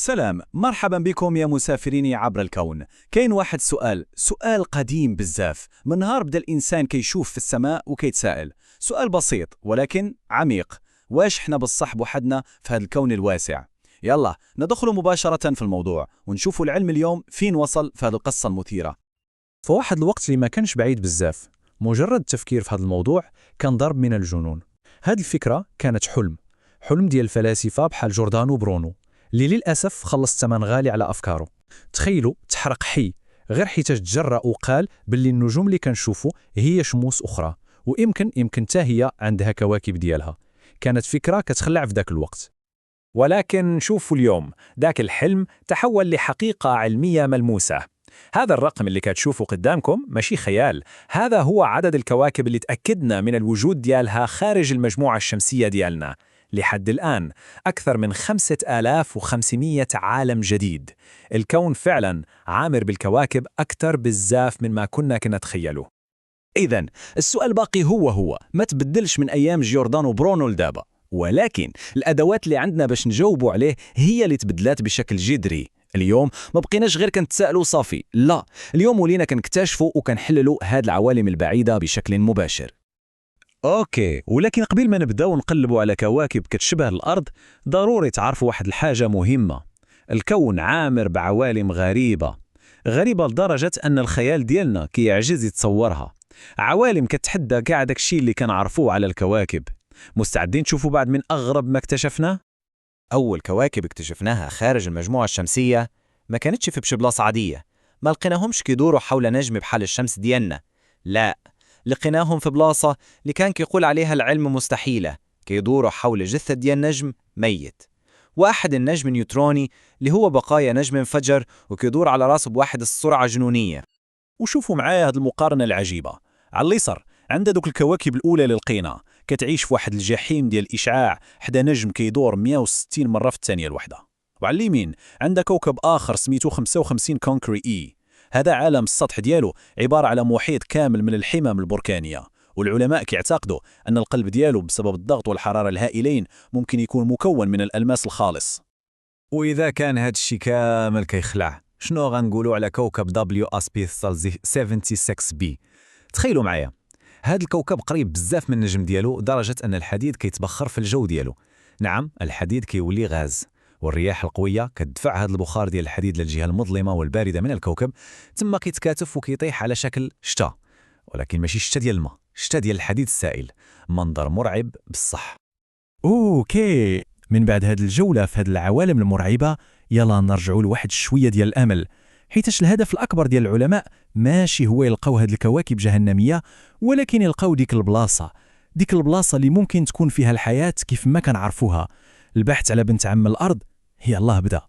سلام، مرحبا بكم يا مسافرين عبر الكون. كاين واحد سؤال قديم بزاف. من نهار بدا الإنسان كيشوف في السماء وكيتساءل. سؤال بسيط ولكن عميق. واش حنا بالصح بوحدنا في هذا الكون الواسع؟ يلا ندخل مباشرة في الموضوع ونشوفوا العلم اليوم فين وصل في هذه القصة المثيرة. فواحد الوقت اللي ما كانش بعيد بزاف، مجرد التفكير في هذا الموضوع كان ضرب من الجنون. هذه الفكرة كانت حلم ديال الفلاسفة بحال جوردانو برونو، اللي للأسف خلص الثمن غالي على أفكاره. تخيلوا تحرق حي غير حيتاش تجرأ وقال باللي النجوم اللي كنشوفوا هي شموس أخرى، ويمكن حتى هي عندها كواكب ديالها. كانت فكرة كتخلع في ذاك الوقت. ولكن شوفوا اليوم، ذاك الحلم تحول لحقيقة علمية ملموسة. هذا الرقم اللي كتشوفوا قدامكم ماشي خيال، هذا هو عدد الكواكب اللي تأكدنا من الوجود ديالها خارج المجموعة الشمسية ديالنا. لحد الآن أكثر من 5500 عالم جديد. الكون فعلا عامر بالكواكب أكثر بزاف من ما كنا نتخيله. إذن السؤال باقي هو ما تبدلش من أيام جوردانو برونو لدابا، ولكن الأدوات اللي عندنا باش نجاوبوا عليه هي اللي تبدلات بشكل جذري. اليوم ما بقيناش غير كنتسائلوا صافي، لا، اليوم ولينا كنكتشفوا وكنحللوا هاد العوالم البعيدة بشكل مباشر. اوكي، ولكن قبل ما نبداو نقلبوا على كواكب كتشبه الأرض، ضروري تعرفوا واحد الحاجة مهمة. الكون عامر بعوالم غريبة لدرجة أن الخيال ديالنا كيعجز يتصورها. عوالم كتحدى كاع داكشي اللي كنعرفوه على الكواكب. مستعدين تشوفوا بعد من أغرب ما اكتشفناه؟ أول كواكب اكتشفناها خارج المجموعة الشمسية ما كانتش في بلاصة عادية، ما لقيناهمش كيدوروا حول نجم بحال الشمس ديالنا، لا، لقيناهم في بلاصة اللي كان كيقول عليها العلم مستحيلة، كيدوروا حول جثة ديال نجم ميت. واحد النجم نيوتروني اللي هو بقايا نجم انفجر وكيدور على راسه بواحد السرعة جنونية. وشوفوا معايا هذه المقارنة العجيبة. على اليسار عند دوك الكواكب الأولى اللي لقينا كتعيش في واحد الجحيم ديال الإشعاع حدا نجم كيدور 160 مرة في الثانية الواحدة. وعلى اليمين عندنا كوكب آخر سميتو 55 كونكري إي. هذا عالم السطح ديالو عبارة على محيط كامل من الحمم البركانية، والعلماء كيعتقدوا أن القلب ديالو بسبب الضغط والحرارة الهائلين ممكن يكون مكون من الألماس الخالص. وإذا كان هاد الشي كامل كيخلع، شنو غنقولوا على كوكب WSP-76b؟ تخيلوا معايا، هاد الكوكب قريب بزاف من النجم ديالو لدرجة أن الحديد كيتبخر في الجو ديالو. نعم، الحديد كيولي غاز، والرياح القوية كتدفع هاد البخار ديال الحديد للجهة المظلمة والباردة من الكوكب، تما كيتكاتف وكيطيح على شكل شتا، ولكن ماشي شتا ديال الماء، شتا ديال الحديد السائل. منظر مرعب بصح. اوكي، من بعد هاد الجولة في هاد العوالم المرعبة، يلا نرجعوا لواحد شوية ديال الأمل، حيتاش الهدف الأكبر ديال العلماء ماشي هو يلقاو هاد الكواكب جهنمية، ولكن يلقاو ديك البلاصة اللي ممكن تكون فيها الحياة كيف ما كنعرفوها. البحث على بنت عم الأرض يلا بدا.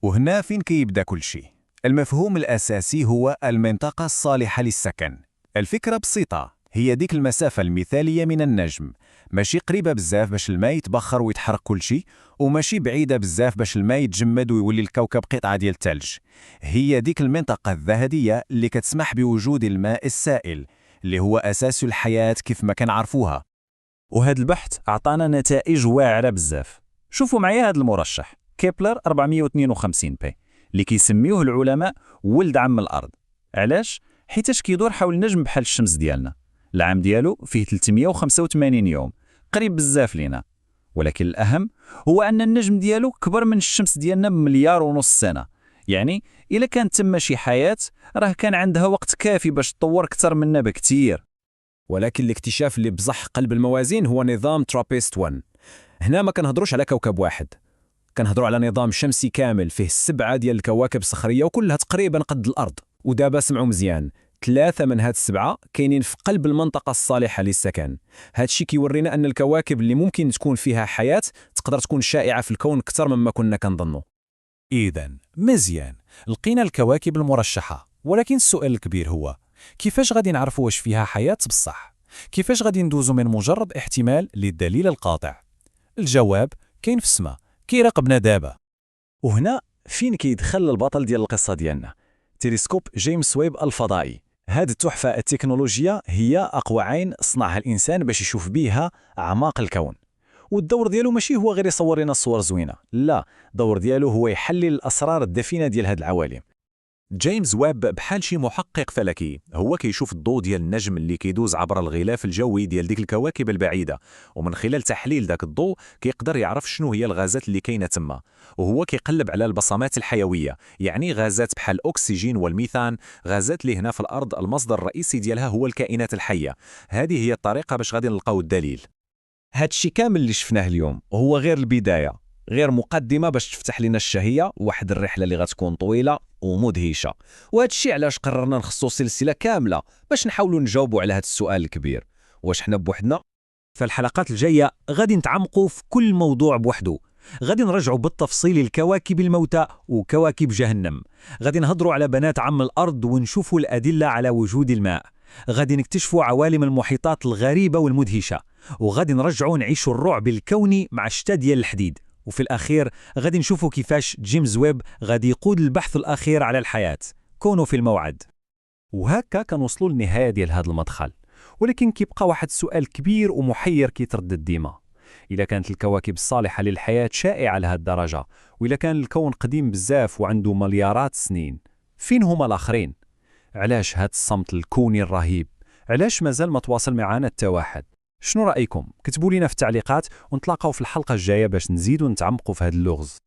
وهنا فين كيبدا كل شيء. المفهوم الأساسي هو المنطقة الصالحة للسكن. الفكرة بسيطة، هي ديك المسافة المثالية من النجم، ماشي قريبة بزاف باش الماء يتبخر ويتحرق كل شيء، وماشي بعيدة بزاف باش الماء يتجمد ويولي الكوكب قطعة ديال الثلج. هي ديك المنطقة الذهبية اللي كتسمح بوجود الماء السائل، اللي هو أساس الحياة كيف ما كنعرفوها. وهذا البحث أعطانا نتائج واعرة بزاف. شوفوا معايا هذا المرشح كيبلر 452 بي اللي كيسميوه العلماء ولد عم الأرض. علاش؟ حيتاش كيدور حول نجم بحال الشمس ديالنا. العام ديالو فيه 385 يوم، قريب بزاف لينا. ولكن الأهم هو أن النجم ديالو كبر من الشمس ديالنا بمليار ونص سنة. يعني إلا كانت تم شي حياة راه كان عندها وقت كافي باش تطور أكثر منا بكتير. ولكن الاكتشاف اللي بصح قلب الموازين هو نظام ترابيست 1. هنا ما كنهضروش على كوكب واحد، كنهضروا على نظام شمسي كامل فيه 7 ديال الكواكب الصخرية وكلها تقريبا قد الأرض. ودابا سمعوا مزيان، 3 من هاد 7 كاينين في قلب المنطقة الصالحة للسكن. هادشي كيورينا أن الكواكب اللي ممكن تكون فيها حياة تقدر تكون شائعة في الكون أكثر مما كنا كنظنوا. إذن مزيان، لقينا الكواكب المرشحة، ولكن السؤال الكبير هو كيفاش غادي نعرفوا واش فيها حياة بصح؟ كيفاش غادي ندوزوا من مجرد احتمال للدليل القاطع؟ الجواب كاين في السماء كيراقبنا دابا. وهنا فين كيدخل البطل ديال القصة ديالنا، تلسكوب جيمس ويب الفضائي. هذه التحفة التكنولوجية هي أقوى عين صنعها الإنسان باش يشوف بيها أعماق الكون. والدور ديالو ماشي هو غير يصور لنا الصور زوينة، لا، الدور ديالو هو يحلل الأسرار الدفينة ديال هاد العوالم. جيمس ويب بحال شي محقق فلكي، هو كيشوف الضوء ديال النجم اللي كيدوز عبر الغلاف الجوي ديال ديك الكواكب البعيدة، ومن خلال تحليل داك الضوء كيقدر يعرف شنو هي الغازات اللي كاينة تما، وهو كيقلب على البصمات الحيوية، يعني غازات بحال الأكسجين والميثان، غازات اللي هنا في الأرض المصدر الرئيسي ديالها هو الكائنات الحية. هذه هي الطريقة باش غادي نلقاو الدليل. هادشي كامل اللي شفناه اليوم هو غير البداية، غير مقدمة باش تفتح لنا الشهية واحد الرحلة اللي غتكون طويلة ومدهشة. وهادشي علاش قررنا نخصو سلسلة كاملة باش نحاولوا نجاوبوا على هاد السؤال الكبير، واش حنا بوحدنا؟ فالحلقات الجاية غادي نتعمقوا في كل موضوع بوحده، غادي نرجعوا بالتفصيل الكواكب الموتى وكواكب جهنم، غادي نهضروا على بنات عم الأرض ونشوفوا الأدلة على وجود الماء، غادي نكتشفوا عوالم المحيطات الغريبة والمدهشة، وغادي نرجعوا نعيشوا الرعب الكوني مع الشتا ديال الحديد، وفي الأخير غادي نشوفوا كيفاش جيمس ويب غادي يقود البحث الأخير على الحياة. كونوا في الموعد. وهكا كنوصلوا للنهاية ديال هذا المدخل، ولكن كيبقى واحد السؤال كبير ومحير كيتردد ديما. إلا كانت الكواكب الصالحة للحياة شائعة لهذه الدرجة، وإلا كان الكون قديم بزاف وعنده مليارات السنين، فين هما الآخرين؟ علاش هاد الصمت الكوني الرهيب؟ علاش مازال ما تواصل معنا التواحد؟ شنو رأيكم؟ كتبوا لنا في التعليقات، ونتلاقاو في الحلقة الجاية باش نزيدوا نتعمقوا في هاد اللغز.